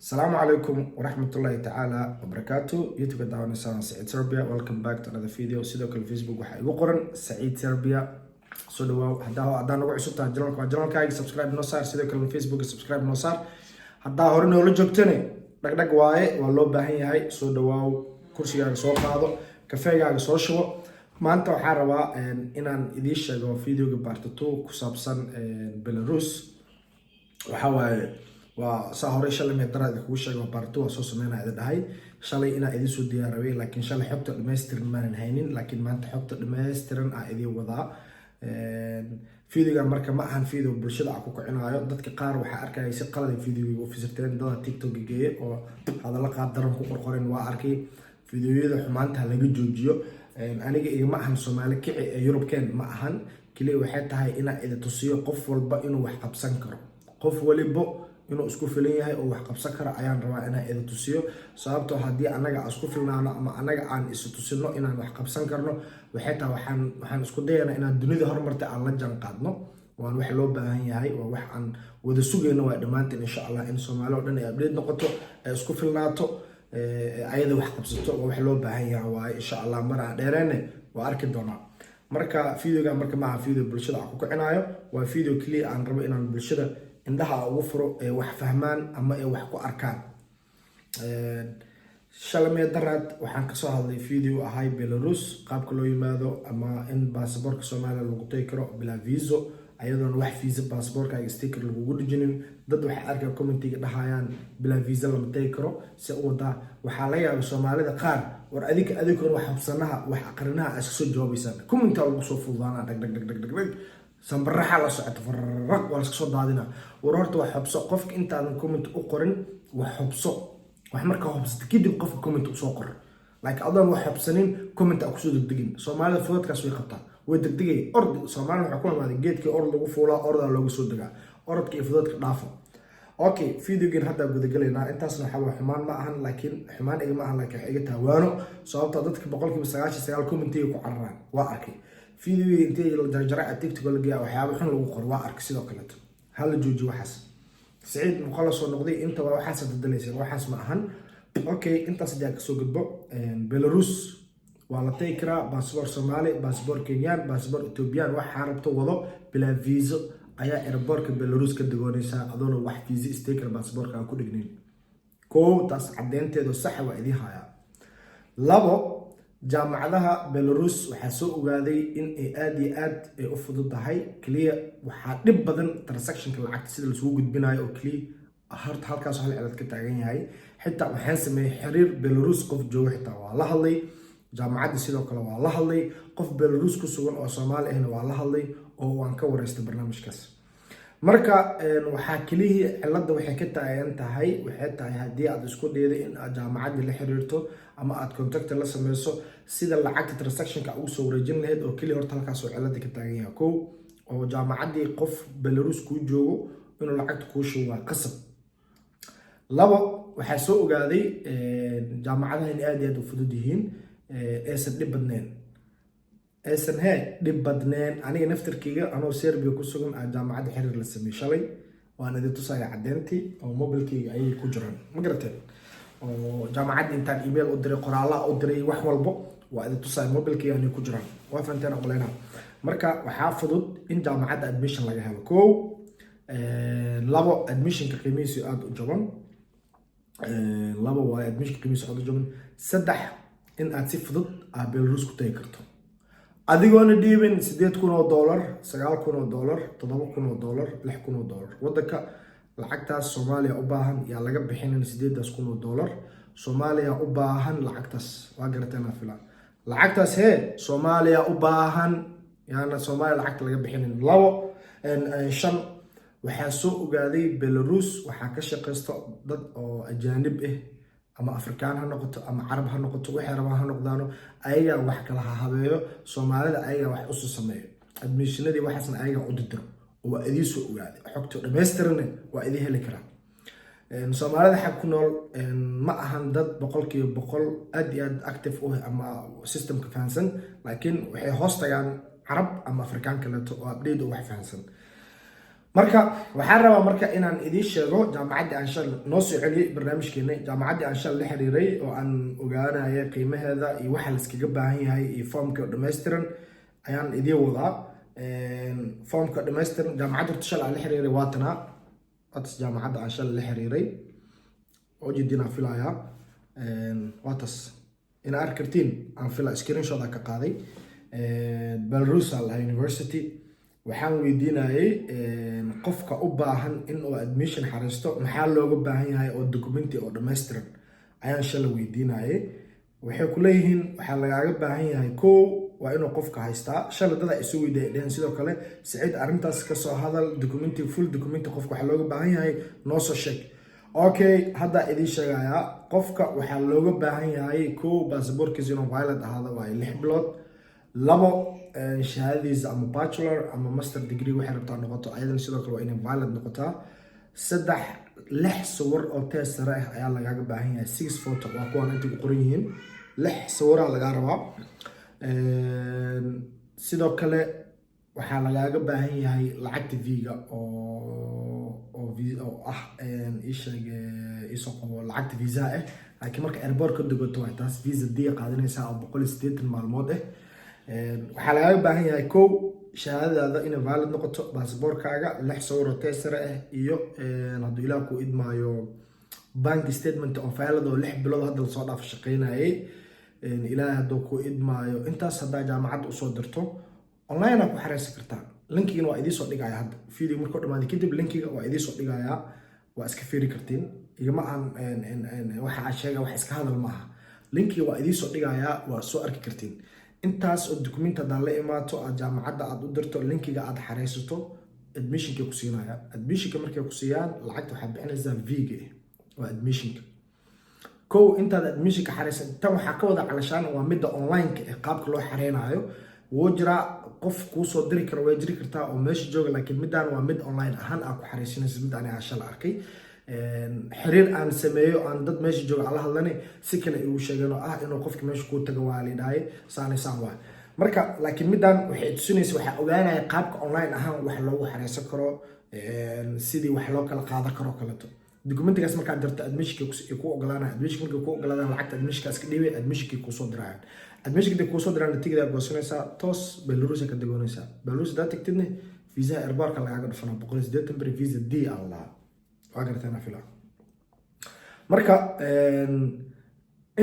Assalamu alaikum warahmatullahi ta'ala wabarakatuh. YouTube daawana Said Serbia. Welcome back to another video. Sidoo kale Facebook waxa igu qoran Said Serbia. Soo dhawaw haddaan ugu cusub tahay channelkayga subscribe noo saar, sidoo kale Facebook subscribe noo saar. Haddaa hore noola joogtane dhagdhag waaye, waa loo baahan yahay. Soo dhawaw, kursigaaga soo qaado, kafeegaaga soo shubo. Maanta waxaan rabaa inaan idiin sheego videoga part 2 ku saabsan Belarus. Waxa waaye waa saa hore shalay meedraad kugu sheegay part 2 waa soo sameynaa idin dhahay shalay inaa idin soo diyaariyay, laakiin shalay xogta dhameystiran maanan haynin, laakiin maanta xogta dhameystiran aan idin wadaa. Videoga marka ma ahan video bulshada aan ku kicinayo. Dadka qaar waxa arkay si qalad videoga u fisirteen dad TikTok geeyay oo hadalla qaad daran ku qorqoreen. Waa arkay videoyada xumaanta laga joojiyo. Aniga igama ahan Soomaali kici ee Yurubkeen ma ahan, kaliya waxay tahay inaa idin tusiyo qof walba inuu wax qabsan karo, qof waliba inuu isku filan yahay oo wax qabsan karo ayaan rabaa inaan idin tusiyo. Sababtoo haddii anaga isku filnaano ama anaga aan is tusino inaan wax qabsan karno, waxay tahay waxaan isku dayaynaa inaan dunida horumarta aan la jaan qaadno. waan wax loo baahan yahay, waa wax aan wada sugayno waa dhamaanteen insha Allah in Soomaali oo dhan ay update noqoto, ay isku filnaato, ayada wax qabsato. waa wax loo baahan yahay waa insha Allah mar aan dheereene waa arki doonaa. marka videoga marka ma aha video bulshada aan ku kicinayo, waa video clear aan rabo inaan bulshada indhaha ugu furo ee wax fahmaan ama ee wax ku arkaan. Shalay daraad waxaan ka soo hadlay video ahay Belarus qaabka loo yimaado ama in baasaboorka Soomaaliya lagu tagi karo bila visa, ayadoon wax visa baasaboorka ay sticker lagu dhijinin. dad waxa arkay commentiga dhahayaan bila visa lama tagi karo si wada. waxaa laga yaabaa Soomaalida qaar war adinka wax habsanaha wax aqrinaha iska soo jawaabaysan comment lagu soo fuudaana dhag sanbaraxa la socoto farraq wala iska soo daadina. war horta wax xubso qofka intaadan comment u qorin, wax xubso wax marka xubsato kadib qofka comment u soo qor. like adoon wax xubsanin comment ku soo degdegin. Soomaalida foodkaas way qabtaa, way degdegay ord. Soomaaliya waxa ku imaaday geedkii ord lagu fuulaa, orda loogu soo degaa, orodka iyo foodka dhaafo. okay videogan hadda guda galeynaa. intaasna waxa wax xumaan ma ahan, laakiin xumaan igama ahan, laakiin iga taawaano sababtoo dadka 99% commentiga ku cararaan. waa arkay videoga intee la jarjaray TikTok la geeyaa waxyaabo xun lagu qor. waa arkay sidoo kale hal jooji waxaas. Saciid muqalla soo noqday inta waa waxaas dadaleysay, waxaas ma ahan. okay intaas ayaa ka soo gudbo. Belarus waa la tagi karaa baasaboor Soomaali, baasaboor Kenyan, baasaboor Ethiopian, waxa rabto wado bila visa ayaa airportka Belarus ka dagoonaysa adoon wax visa sticker baasaboorka aan ku dhignin. koow taas cadeynteedu sax waa idin haya. labo jaamacadaha Belarus waxaa soo ogaaday in ay aad iyo aad ay u fududahay. kaliya waxaa dhib badan transactionka lacagta sida la soo gudbinayo oo kaliya halkaas hal cilad ka taagan yahay. xitaa waxaan sameeyay xiriir Belarus qof jooga, xitaa waa la hadlay. jaamacadda sidoo kale waa la hadlay. qof Belarus ku sugan oo Soomaali ahna waa la hadlay oo waan ka wareystay barnaamijkaas. marka waxaa kaliya cilada waxay ka taagan tahay waxay tahay haddii aad isku dayday in aad jaamacadda la xiriirto ama aad contact la sameyso sida lacagta transactionka ugu soo wareejin lahayd, oo kaliya horta halkaas oo cilada ka taagan yahay. koow oo jaamacaddii qof Belarus ku joogo inuu lacagta kuu shubo waa qasab. labo waxaa soo ogaaday jaamacadaha in aad iyo aad u fudud yihiin, aysan dhib badneen. dhib badneen. aniga naftarkeyga anoo Serbia ku sugan aan jaamacadda xiriir la sameeyay shalay, waan idin tusaya cadeyntii oo mobilkeyga ayay ku jiraan. ma garateen oo jaamacadda intaan email u diray, qoraalla u diray, wax walbo waa idin tusaya mobilkeyga ayay ku jiraan. waa fahanteen aqoonayna. marka waxaa fudud in jaamacadda admission laga helo. koow labo admissionka qiimihiisu aad u jaban. labo waa admissionka qiimihiisu aad u jaban. saddex in aad si fudud aad Belarus ku tagi karto adigoona dhiibin $8,000, $9,000, $7,000, $6,000. wadanka lacagtaas Soomaaliya u baahan yaa laga bixinin $8,000. Soomaaliya u baahan lacagtaas, waa garateen filan lacagtaas Soomaaliya u baahan yaana Soomaaliya lacagta laga bixinin. labo shan waxaa soo ogaaday Belarus waxaa ka shaqeysto dad oo ajaanib ah ama Afrikaan ha noqoto ama Carab ha noqoto, waxay rabaan ha noqdaano, ayaga wax kala habeeyo. Soomaalida ayaga wax u soo sameeyo admissionadii waxaasna ayaga u diro oo waa idin soo ogaaday. xogta dhameystiran waa idin heli karaa. Soomaalida xaq ku nool ma ahan dad 100% aad iyo aad active u ah ama systemka fahansan, laakiin waxay hoos tagaan Carab ama Afrikaan kale oo update wax fahansan. marka waxaan rabaa marka inaan idiin sheego jaamacaddii aan shal noo soo celiyey barnaamijkeena jaamacaddii aan shal la xiriiray oo aan ogaanaya qiimaheeda iyo waxa la iskaga baahan yahay iyo foomka oo dhammaystiran ayaan idiin wadaa foomka dhammaystiran jaamacadda horta shal aan la xiriiray waatana watas jaamacadda aan shal la xiriiray oo jidina filaya watas ina arki kartiin aan fila screenshot ka qaaday Belarus University waxaan weydiinayay qofka u baahan in uu admission xariisto maxaa looga baahan yahay oo documenti oo dhammaystiran ayaan shalay weydiinayay waxay ku leeyihiin waxaa lagaaga baahan yahay kow waa inuu qofka haystaa shalay dad ay isu weydiiyeen sidoo kale Saciid arrintaas ka soo hadal documenti full documenti qofka waxaa looga baahan yahay noo soo sheeg okay hadda idin sheegaya qofka waxaa looga baahan yahay kow passportkiisa inuu valid ahaado waa 6 bilood labo shahaadadiisa ama bachelor ama master degree waxay rabtaa noqoto ayadana sidoo kale waa inay valid noqotaa saddex 6 sawir oo test sare ah ayaa lagaaga baahan yahay 6 photo waa kuwan inta ku qoran yihiin 6 sawira laga rabaa sidoo kale waxaa lagaaga baahan yahay lacagta viga oo ah isoo qabo lacagta visa ah laakiin marka airport ka degato waa taas visa diya qaadanaysaa oo 180 maalmood ah waxaa lagaaga baahan yahay kow shahaadadaada inay valid noqoto baasaboorkaaga 6 sawir oo test sare ah iyo hadduu ilaah ku idmaayo bank statement oo faylada oo 6 bilood hadda soo dhaaf shaqeynayay ilaahay hadduu ku idmaayo intaas haddaa jaamacadda usoo dirto online ku xareysan kartaa linkiga waa idiin soo dhigaya hadda video markuu dhamaado kadib linkiga waa idiin soo dhigaya waa iska fiiri kartiin igama aan waxa aan sheegay wax iska hadal maaha linkiga waa idiin soo dhigaya waa soo arki kartiin intaas oo document hadaan la imaato aad jaamacadda aad u dirto linkiga aad xareysato admissionka ku siinaya admissionka markay ku siiyaan lacagta waxaad bixinaysaa viga waa admissionka kow intaad admissionka xareysan tan waxaa ka wada calashaan waa midda online-ka ee qaabka loo xareynayo wuu jiraa qof kuu soo diri karo way jiri kartaa oo meesha jooga laakiin midaan waa mid online ahaan aad ku xareysanaysa midaan aan shal arkay xiriir aan sameeyo aan dad meesha jooga ala hadlanay si kale igu sheegeen oo ah inuu qofka meesha ku tago waa lidhaay saan waa marka laakiin midaan waxay tusinaysa waxa ogaanaya qaabka online ahaan wax loogu xareysan karo sidii wax loo kala qaadan karo kaleeto documentigaas markaad dirto admissionka ku ogolaanaya admissionka ku ogolaadaan lacagta admissionkaas ka dhibay admissionka ku soo dirayaan admissionka ku soo diraan tigida goosanaysa toos Belarus ka dagoonaysa Belarus da tagtidna visa airport lagaaga dhafana 180 bari visa D Allah waa gartana fila marka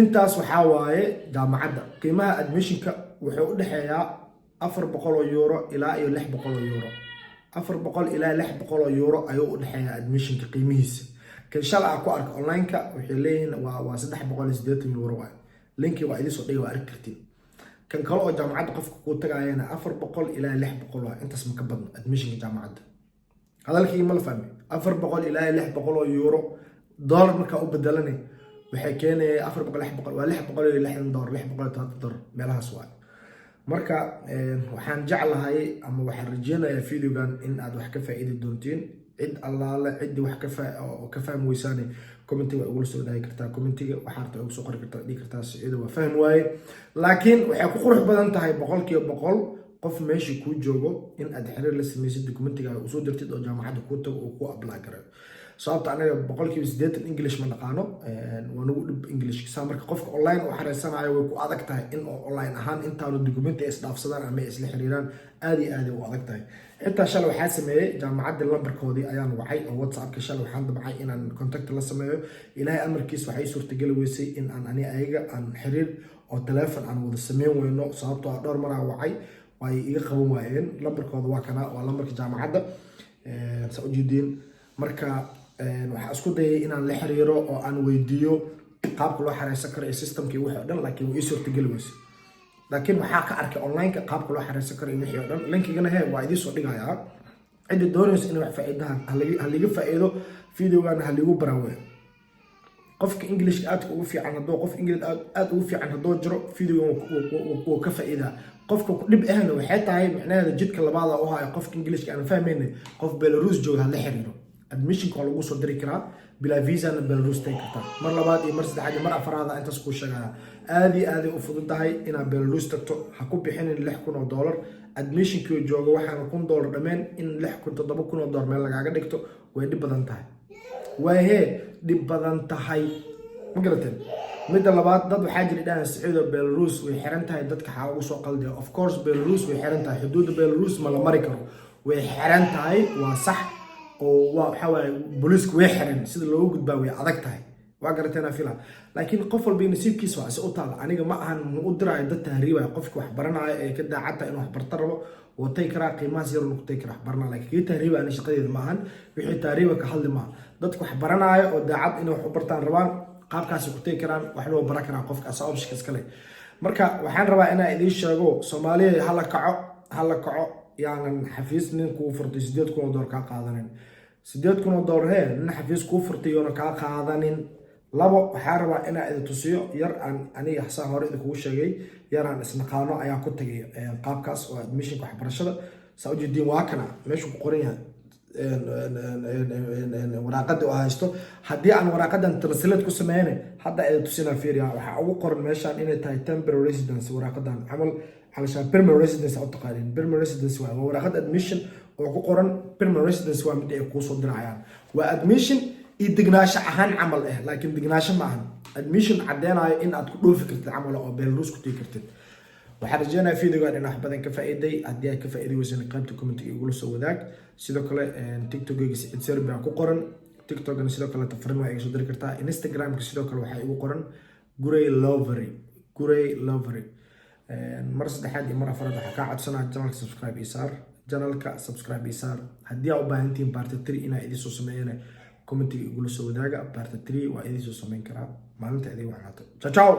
intaas waxaa waaye jaamacadda qiimaha admissionka wuxuu u dhaxeeyaa 400 euro ilaa iyo 600 euro 400 ilaa 600 euro ayuu u dhaxeeyaa admissionka qiimihiisa kan shal ku arka online-ka waxay leeyihiin waa 380 euro waay linki waa idin soo dhigay waa arki kartiin kan kale oo jaamacadda qofka ku tagayana 400 ilaa 600 waa intaas ma ka badno admissionka jaamacadda hadalkii ma la fahmay 400 ilaa 600 euro dollar marka u bedelanay waxay keenay 400 600 waa 660 dollar 630 dollar meelahaas waa marka waxaan jeclahay ama waxaan rajeynayaa videogan in aad wax ka faa'iidi doontiin cid allaale cid wax ka fahmi weysaanay commentiga ugu soo dhaay kartaa commentiga waxaad ugu soo qori kartaa dhig kartaa sida waa fahmi waaye laakiin waxay ku qurux badan tahay 100% qof meesha ku joogo in aad xiriir la sameeysid documentiga u soo dirtid oo jaamacadda ku tago oo ku apply gareeyo sababta anaga 180 English ma naqaano waa nagu dhib English ka marka qofka online oo xareysanayo way ku adag tahay in online ahaan intaanu documenti is dhaafsadaan ama isla xiriiraan aad u adag tahay inta shal waxaa sameeyay jaamacadda lambarkoodii ayaan wacay oo WhatsApp-ka shal waxaan dabcay inaan contact la sameeyo ilaahay amarkiis waxay suurtagal weysay in aan ayaga aan xiriir oo telefoon aan wada sameyn weyno sababtoo dhowr mar aan wacay way iga qaban waayeen lambarkooda waa kana waa lambarka jaamacadda Saudiin marka waxaan isku dayay inaan la xiriiro oo aan weydiiyo qaabka loo xareysan karo systemkii wixii dhan laakiin way suurtagal weysay laakiin waxaa ka arkay online-ka qaabka loo xareysan karo wixii dhan linkigana waa idin soo dhigayaa cid doonaysa in wax faa'iidaha haliga faa'iido videogan haligu barawe qofka English aad ugu fiican hadoo qof English aad ugu fiican hadoo jiro videogan uu ka faa'iida qofka ku dib ahna waxay tahay macnaheedu jidka labaad oo hayo qofka English aan fahmaynin qof Belarus jooga la xiriiro admissionka waa lagu soo diri karaa bilaa visa na Belarus tagi kartaa mar labaad iyo mar saddexaad iyo mar afraad intaas ku sheegaya aad iyo aad u fududahay inaad Belarus tagto ha ku bixinin $6,000 admissionkii jooga waxaan $1,000 dhameen in $7,000 meel lagaaga dhigto way dhib badan tahay dhib badan tahay ma garateen midda labaad dad waxaa jira dhahan Sacuudiga Belarus way xiran tahay dadka xaa ugu soo qalday of course Belarus way xiran tahay xuduudda Belarus ma la mari karo way xiran tahay waa sax oo waxa way booliisku way xiran sida loogu gudbaa way adag tahay waa garateen afila laakiin qof walba nasiibkiisa waa u taal aniga ma ahan u diray dad tahriibay qofka wax baranaya ee ka daacada inuu wax barta rabo oo tay kara qiimaha yar uu tay kara wax barana laakiin tahriib aan shaqadeeda ma ahan wixii tahriiba ka hadli ma dadku wax baranaya oo daacad inuu wax bartaan rabaan qaabkaas ku tay karaan wax loo baran karaa qofka asxaabtiisa iska leh marka waxaan rabaa inaan idin sheego Soomaaliya hala kaco yaanan xafiis nin ku furtay $8,000 ka qaadanin $8,000 nin xafiis ku furtay oo ka qaadanin labo waxaan rabaa inaan idin tusiyo yar aan aniga xasan hore idinku sheegay yar aan isnaqaano ayaa ku tagay qaabkaas oo admission waxbarashada Saudi waa kana meesha ku qoran yahay waraaqada oo haysto hadii aan waraaqadan translate ku sameeyay hadda ay tusina fiiriya waxa ugu qoran meeshan inay tahay temporary residence waraaqadan amal علشان permanent residence أو تقارين permanent residence وورقة admission oo ku qoran permanent residence waa mid ay ku soo dirayaan waa admission idignaasho ahaan camal laakiin dignaasho ma ahan admission cadeenayo in aad ku dhoofi kartid camal oo Belarus ku tagi kartid waxaan rajaynayaa fiidiyogan in wax badan ka faa'iiday haddii aad ka faa'iidaysay qaybta comment igula soo wadaag sidoo kale TikTok-gayga Saciid Serbi ku qoran TikTok-gana sidoo kale fariin waa iga soo diri kartaa Instagram-ka sidoo kale waxa igu qoran Gurey Lovery mar saddexaad iyo mar afraad waxa ka codsanaa channelka subscribe isaar haddii aad u baahantiin part 3 inaa idin soo sameeyana comment igula soo wadaaga part 3 waa idin soo sameyn karaa maalinta idin waxaato ciao